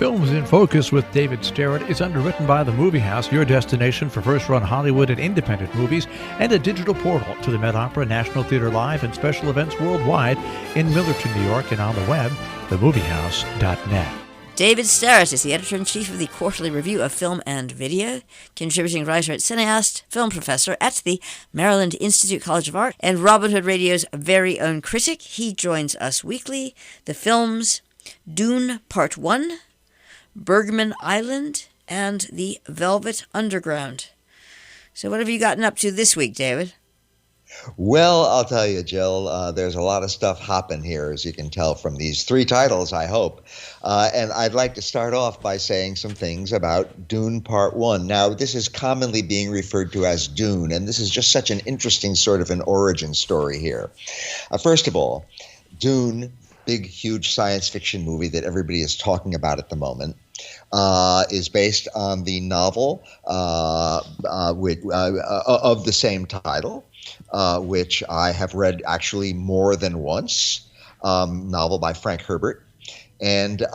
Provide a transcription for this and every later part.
Films in Focus with David Sterritt is underwritten by The Movie House, your destination for first-run Hollywood and independent movies, and a digital portal to the Met Opera, National Theatre Live, and special events worldwide in Millerton, New York, and on the web, themoviehouse.net. David Sterritt is the editor-in-chief of the Quarterly Review of Film and Video, contributing writer at Cineast, film professor at the Maryland Institute College of Art, and Robin Hood Radio's very own critic. He joins us weekly. The films Dune Part One, Bergman Island, and The Velvet Underground. So what have you gotten up to this week, David? Well, I'll tell you, Jill, there's a lot of stuff hopping here, as you can tell from these three titles, I hope. And I'd like to start off by saying some things about Dune Part One. Now, this is commonly being referred to as Dune, and this is just such an interesting sort of an origin story here. First of all, Dune, big, huge science fiction movie that everybody is talking about at the moment, is based on the novel of the same title, which I have read actually more than once, novel by Frank Herbert. And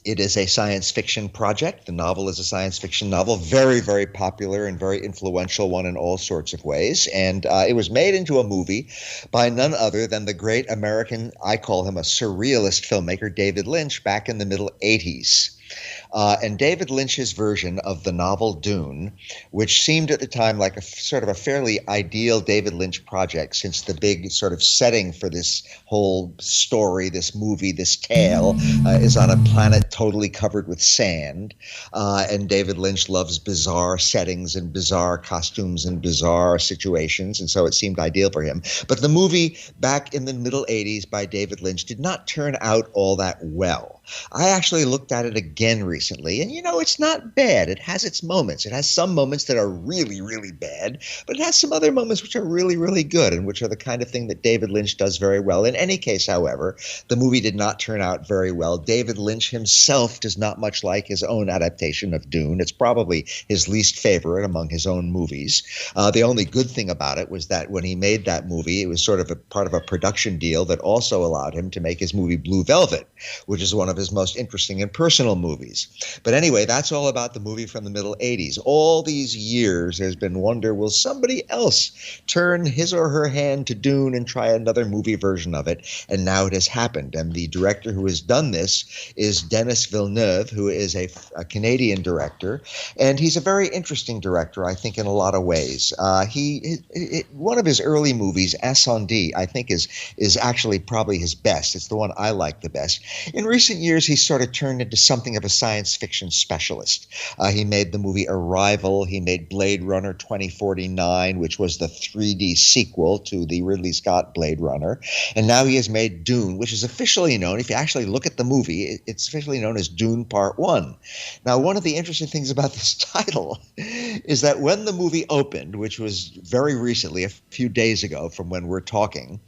it is a science fiction project. The novel is a science fiction novel, very, very popular and very influential one in all sorts of ways. And it was made into a movie by none other than the great American, I call him a surrealist filmmaker, David Lynch, back in the middle 80s. And David Lynch's version of the novel Dune, which seemed at the time like a sort of a fairly ideal David Lynch project, since the big sort of setting for this whole story, this movie, this tale, is on a planet totally covered with sand. And David Lynch loves bizarre settings and bizarre costumes and bizarre situations, and so it seemed ideal for him. But the movie back in the middle 80s by David Lynch did not turn out all that well. I actually looked at it again recently, and it's not bad. It has its moments. It has some moments that are really, really bad, but it has some other moments which are really, really good, and which are the kind of thing that David Lynch does very well. In any case, however, the movie did not turn out very well. David Lynch himself does not much like his own adaptation of Dune. It's probably his least favorite among his own movies. The only good thing about it was that when he made that movie, it was sort of a part of a production deal that also allowed him to make his movie Blue Velvet, which is one of his most interesting and personal movies. But anyway, that's all about the movie from the middle 80s. All these years, there's been wonder, will somebody else turn his or her hand to Dune and try another movie version of it? And now it has happened. And the director who has done this is Denis Villeneuve, who is a Canadian director. And he's a very interesting director, I think, in a lot of ways. One of his early movies, Ascendee, I think is actually probably his best. It's the one I like the best. In recent years, he's sort of turned into something of a science fiction specialist. He made the movie Arrival. He made Blade Runner 2049, which was the 3D sequel to the Ridley Scott Blade Runner. And now he has made Dune, which is officially known, if you actually look at the movie, it's officially known as Dune Part One. Now, one of the interesting things about this title is that when the movie opened, which was very recently, a few days ago from when we're talking,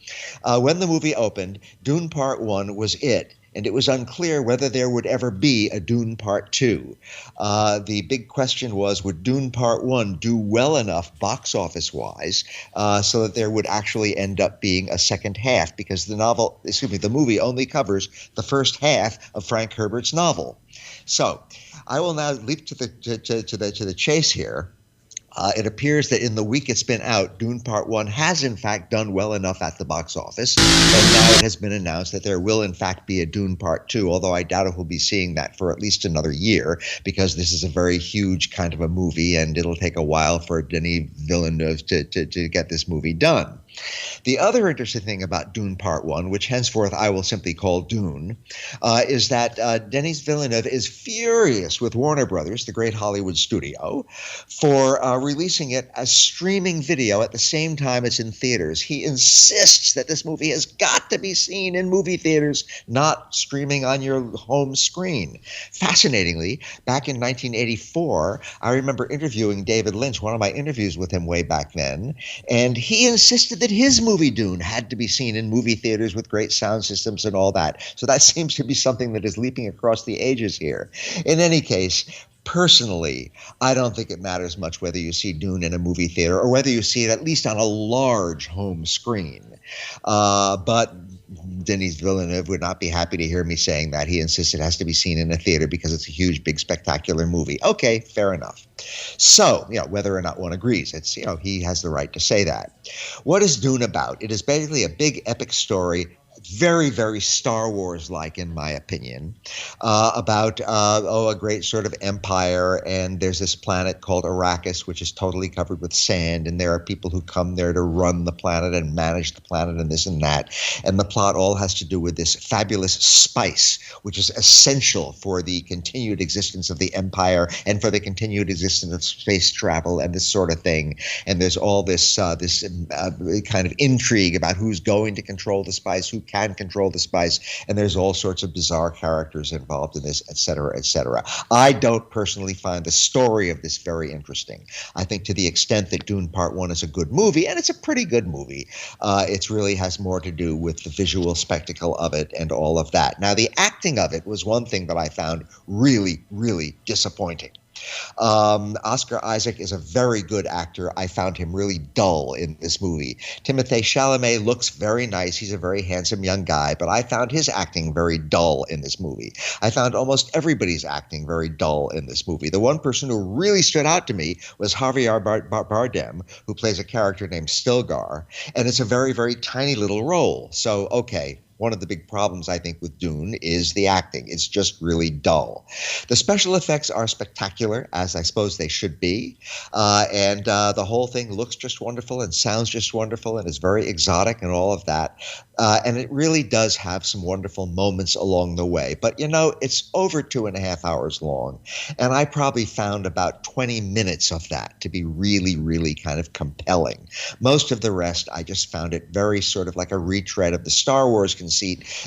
when the movie opened, Dune Part One was it. And it was unclear whether there would ever be a Dune Part Two. The big question was, would Dune Part One do well enough box office-wise so that there would actually end up being a second half? Because the movie only covers the first half of Frank Herbert's novel. So I will now leap to the chase here. It appears that in the week it's been out, Dune Part One has in fact done well enough at the box office, and now it has been announced that there will in fact be a Dune Part Two, although I doubt if we'll be seeing that for at least another year, because this is a very huge kind of a movie, and it'll take a while for Denis Villeneuve to get this movie done. The other interesting thing about Dune Part One, which henceforth I will simply call Dune, is that Denis Villeneuve is furious with Warner Brothers, the great Hollywood studio, for releasing it as streaming video at the same time it's in theaters. He insists that this movie has got to be seen in movie theaters, not streaming on your home screen. Fascinatingly, back in 1984, I remember interviewing David Lynch, one of my interviews with him way back then, and he insisted that his movie Dune had to be seen in movie theaters with great sound systems and all that. So that seems to be something that is leaping across the ages here. In any case, personally, I don't think it matters much whether you see Dune in a movie theater or whether you see it at least on a large home screen. But Denis Villeneuve would not be happy to hear me saying that. He insists it has to be seen in a theater because it's a huge, big, spectacular movie. Okay, fair enough. So, whether or not one agrees, it's, he has the right to say that. What is Dune about? It is basically a big, epic story, very, very Star Wars-like, in my opinion, about a great sort of empire. And there's this planet called Arrakis, which is totally covered with sand. And there are people who come there to run the planet and manage the planet and this and that. And the plot all has to do with this fabulous spice, which is essential for the continued existence of the empire and for the continued existence of space travel and this sort of thing. And there's all this kind of intrigue about who's going to control the spice, who can control the spice, and there's all sorts of bizarre characters involved in this, et cetera, et cetera. I don't personally find the story of this very interesting. I think to the extent that Dune Part One is a good movie, and it's a pretty good movie, it really has more to do with the visual spectacle of it and all of that. Now, the acting of it was one thing that I found really, really disappointing. Oscar Isaac is a very good actor. I found him really dull in this movie. Timothée Chalamet looks very nice. He's a very handsome young guy, but I found his acting very dull in this movie. I found almost everybody's acting very dull in this movie. The one person who really stood out to me was Javier Bardem, who plays a character named Stilgar, and it's a very, very tiny little role. So, okay. One of the big problems, I think, with Dune is the acting. It's just really dull. The special effects are spectacular, as I suppose they should be. And the whole thing looks just wonderful and sounds just wonderful and is very exotic and all of that. And it really does have some wonderful moments along the way. But, it's over 2.5 hours long. And I probably found about 20 minutes of that to be really, really kind of compelling. Most of the rest, I just found it very sort of like a retread of the Star Wars conceit,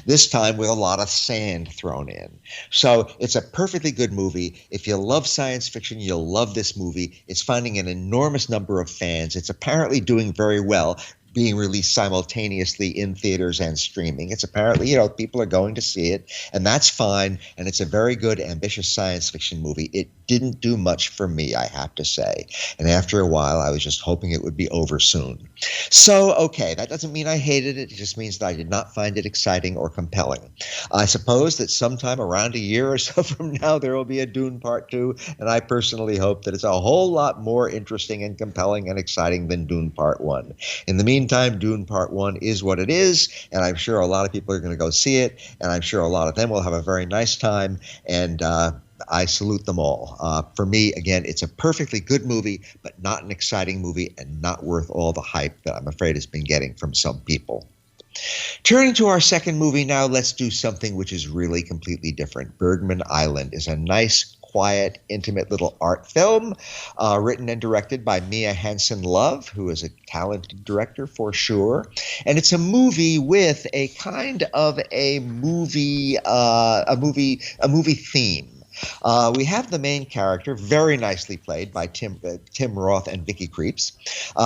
this time with a lot of sand thrown in. So it's a perfectly good movie. If you love science fiction, you'll love this movie. It's finding an enormous number of fans. It's apparently doing very well, being released simultaneously in theaters and streaming. It's apparently, people are going to see it, and that's fine. And it's a very good, ambitious science fiction movie. It didn't do much for me, I have to say. And after a while, I was just hoping it would be over soon. So, okay, that doesn't mean I hated it. It just means that I did not find it exciting or compelling. I suppose that sometime around a year or so from now, there will be a Dune Part 2, and I personally hope that it's a whole lot more interesting and compelling and exciting than Dune Part 1. In the meantime, Dune Part 1 is what it is, and I'm sure a lot of people are going to go see it, and I'm sure a lot of them will have a very nice time, and I salute them all. For me, again, it's a perfectly good movie, but not an exciting movie and not worth all the hype that I'm afraid it's been getting from some people. Turning to our second movie now, let's do something which is really completely different. Bergman Island is a nice, quiet, intimate little art film written and directed by Mia Hansen-Løve, who is a talented director for sure. And it's a movie with a kind of a movie theme. We have the main character, very nicely played by Tim Roth and Vicky Krieps.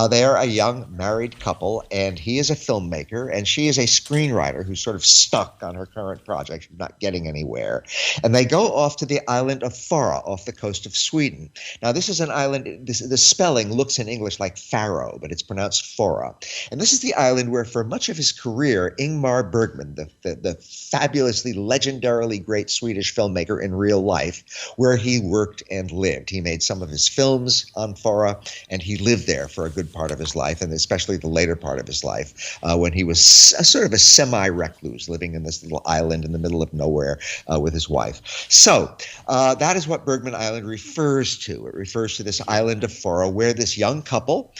They are a young married couple, and he is a filmmaker, and she is a screenwriter who's sort of stuck on her current project, not getting anywhere. And they go off to the island of Fara, off the coast of Sweden. Now, this is an island, the spelling looks in English like Faro, but it's pronounced Fara. And this is the island where, for much of his career, Ingmar Bergman, the fabulously, legendarily great Swedish filmmaker in real life, where he worked and lived. He made some of his films on Fara, and he lived there for a good part of his life, and especially the later part of his life, when he was sort of a semi-recluse, living in this little island in the middle of nowhere with his wife. So that is what Bergman Island refers to. It refers to this island of Fara, where this young couple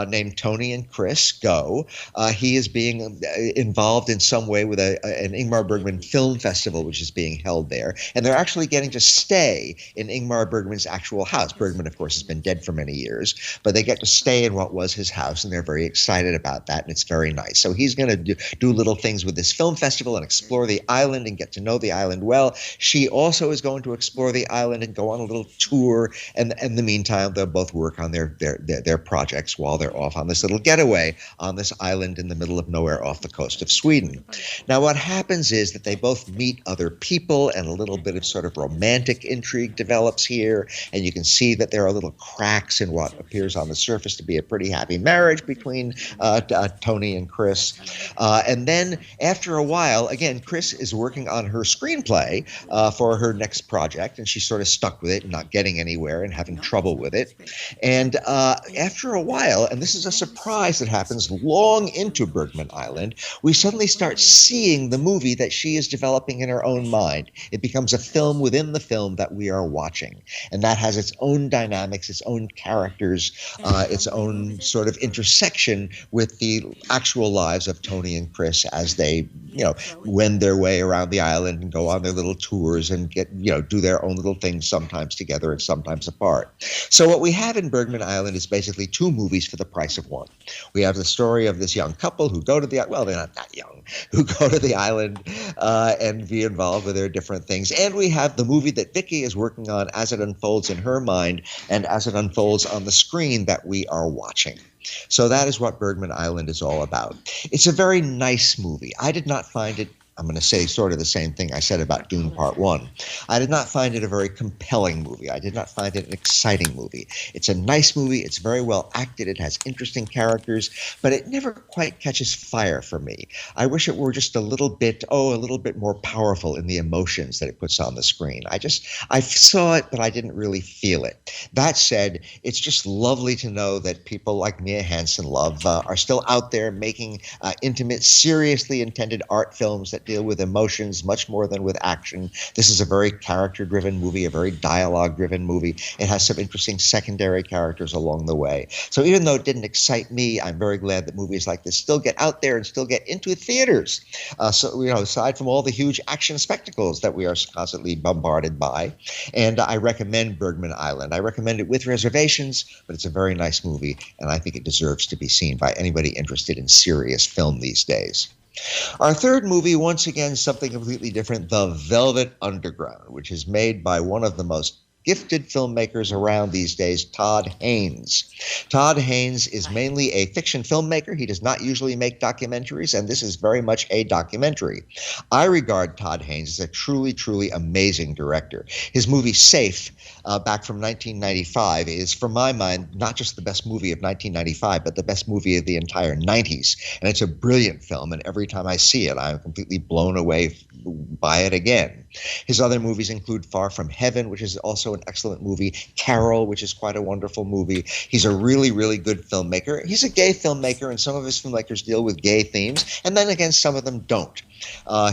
named Tony and Chris go. He is being involved in some way with an Ingmar Bergman film festival, which is being held there, and they're actually getting to stay in Ingmar Bergman's actual house. Bergman, of course, has been dead for many years, but they get to stay in what was his house, and they're very excited about that, and it's very nice. So he's going to do little things with this film festival and explore the island and get to know the island well. She also is going to explore the island and go on a little tour, and in the meantime, they'll both work on their projects while they're off on this little getaway on this island in the middle of nowhere off the coast of Sweden. Now, what happens is that they both meet other people, and a little bit of sort of romantic romantic intrigue develops here, and you can see that there are little cracks in what appears on the surface to be a pretty happy marriage between Tony and Chris. And then after a while, again, Chris is working on her screenplay for her next project, and she's sort of stuck with it and not getting anywhere and having trouble with it. And after a while, and this is a surprise that happens long into Bergman Island, we suddenly start seeing the movie that she is developing in her own mind. It becomes a film within the film that we are watching. And that has its own dynamics, its own characters, its own sort of intersection with the actual lives of Tony and Chris as they, wend their way around the island and go on their little tours and get, do their own little things, sometimes together and sometimes apart. So what we have in Bergman Island is basically two movies for the price of one. We have the story of this young couple who go to they're not that young, who go to the island and be involved with their different things. And we have the movie that Vicky is working on as it unfolds in her mind and as it unfolds on the screen that we are watching. So that is what Bergman Island is all about. It's a very nice movie. I did not find it, I'm going to say sort of the same thing I said about Dune Part One. I did not find it a very compelling movie. I did not find it an exciting movie. It's a nice movie. It's very well acted. It has interesting characters, but it never quite catches fire for me. I wish it were just a little bit more powerful in the emotions that it puts on the screen. I saw it, but I didn't really feel it. That said, it's just lovely to know that people like Mia Hansen-Løve are still out there making intimate, seriously intended art films that deal with emotions much more than with action. This is a very character-driven movie, a very dialogue-driven movie. It has some interesting secondary characters along the way. So even though it didn't excite me, I'm very glad that movies like this still get out there and still get into theaters. Aside from all the huge action spectacles that we are constantly bombarded by. And I recommend Bergman Island. I recommend it with reservations, but it's a very nice movie, and I think it deserves to be seen by anybody interested in serious film these days. Our third movie, once again, something completely different, The Velvet Underground, which is made by one of the most gifted filmmakers around these days, Todd Haynes. Todd Haynes is mainly a fiction filmmaker. He does not usually make documentaries, and this is very much a documentary. I regard Todd Haynes as a truly, truly amazing director. His movie Safe, back from 1995, is, for my mind, not just the best movie of 1995, but the best movie of the entire 90s. And it's a brilliant film, and every time I see it, I'm completely blown away by it again. His other movies include Far From Heaven, which is also an excellent movie, Carol, which is quite a wonderful movie. He's a really, really good filmmaker. He's a gay filmmaker, and some of his filmmakers deal with gay themes, and then again, some of them don't.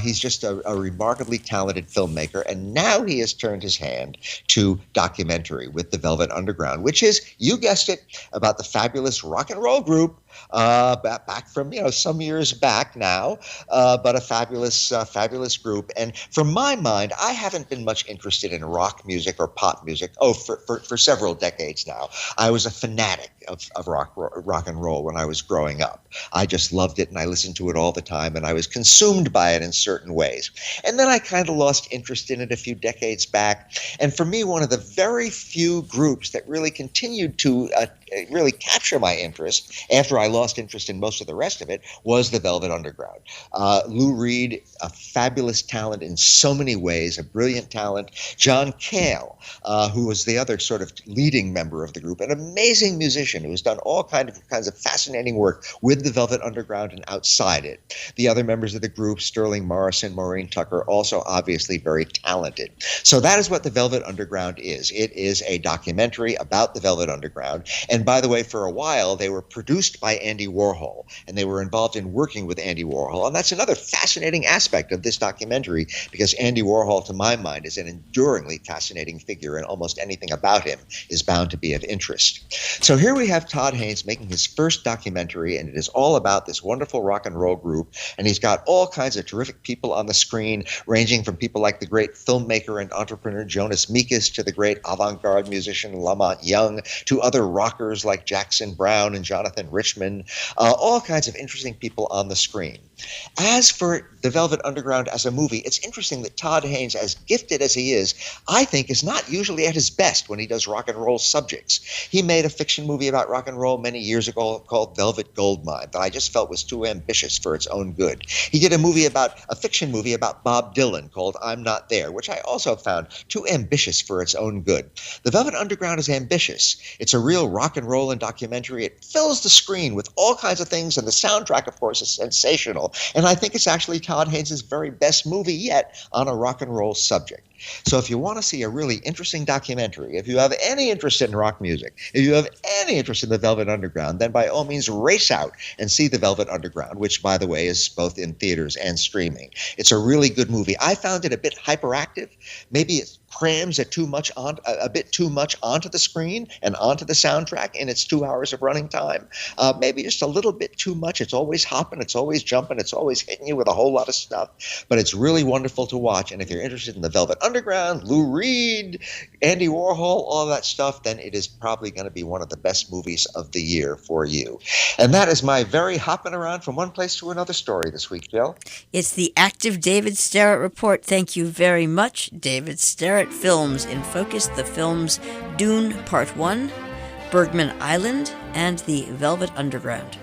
He's just a remarkably talented filmmaker, and now he has turned his hand to documentary with The Velvet Underground, which is, you guessed it, about the fabulous rock and roll group back from some years back now, but a fabulous group. And from my mind, I haven't been much interested in rock music or pop music for several decades now. I was a fanatic of rock and roll when I was growing up. I just loved it, and I listened to it all the time, and I was consumed by it in certain ways. And then I kind of lost interest in it a few decades back. And for me, one of the very few groups that really continued to really capture my interest after I lost interest in most of the rest of it was The Velvet Underground. Lou Reed, a fabulous talent in so many ways, a brilliant talent. John Cale, who was the other sort of leading member of the group, an amazing musician who has done all kinds of fascinating work with The Velvet Underground and outside it. The other members of the group, Sterling Morrison, Maureen Tucker, also obviously very talented. So that is what The Velvet Underground is. It is a documentary about The Velvet Underground. And by the way, for a while, they were produced by Andy Warhol, and they were involved in working with Andy Warhol. And that's another fascinating aspect of this documentary, because Andy Warhol, to my mind, is an enduringly fascinating figure, and almost anything about him is bound to be of interest. So here we have Todd Haynes making his first documentary, and it is all about this wonderful rock and roll group. And he's got all kinds of terrific people on the screen, ranging from people like the great filmmaker and entrepreneur Jonas Mekas to the great avant-garde musician Lamont Young, to other rockers like Jackson Browne and Jonathan Richman, all kinds of interesting people on the screen. As for The Velvet Underground as a movie, it's interesting that Todd Haynes, as gifted as he is, I think is not usually at his best when he does rock and roll subjects. He made a fiction movie about rock and roll many years ago called Velvet Goldmine that I just felt was too ambitious for its own good. He did a fiction movie about Bob Dylan called I'm Not There, which I also found too ambitious for its own good. The Velvet Underground is ambitious. It's a real rock and roll and documentary. It fills the screen with all kinds of things, and the soundtrack, of course, is sensational. And I think it's actually Todd Haynes' very best movie yet on a rock and roll subject. So if you want to see a really interesting documentary, if you have any interest in rock music, if you have any interest in the Velvet Underground, then by all means race out and see the Velvet Underground, which, by the way, is both in theaters and streaming. It's a really good movie. I found it a bit hyperactive. Maybe it crams a bit too much onto the screen and onto the soundtrack in its 2 hours of running time. Maybe just a little bit too much. It's always hopping, it's always jumping, it's always hitting you with a whole lot of stuff. But it's really wonderful to watch. And if you're interested in the Velvet Underground, Lou Reed, Andy Warhol, all that stuff, then it is probably going to be one of the best movies of the year for you. And that is my very hopping around from one place to another story this week, Jill. It's the active David Sterritt report. Thank you very much, David Sterritt. Films in focus, the films Dune Part One, Bergman Island, and The Velvet Underground.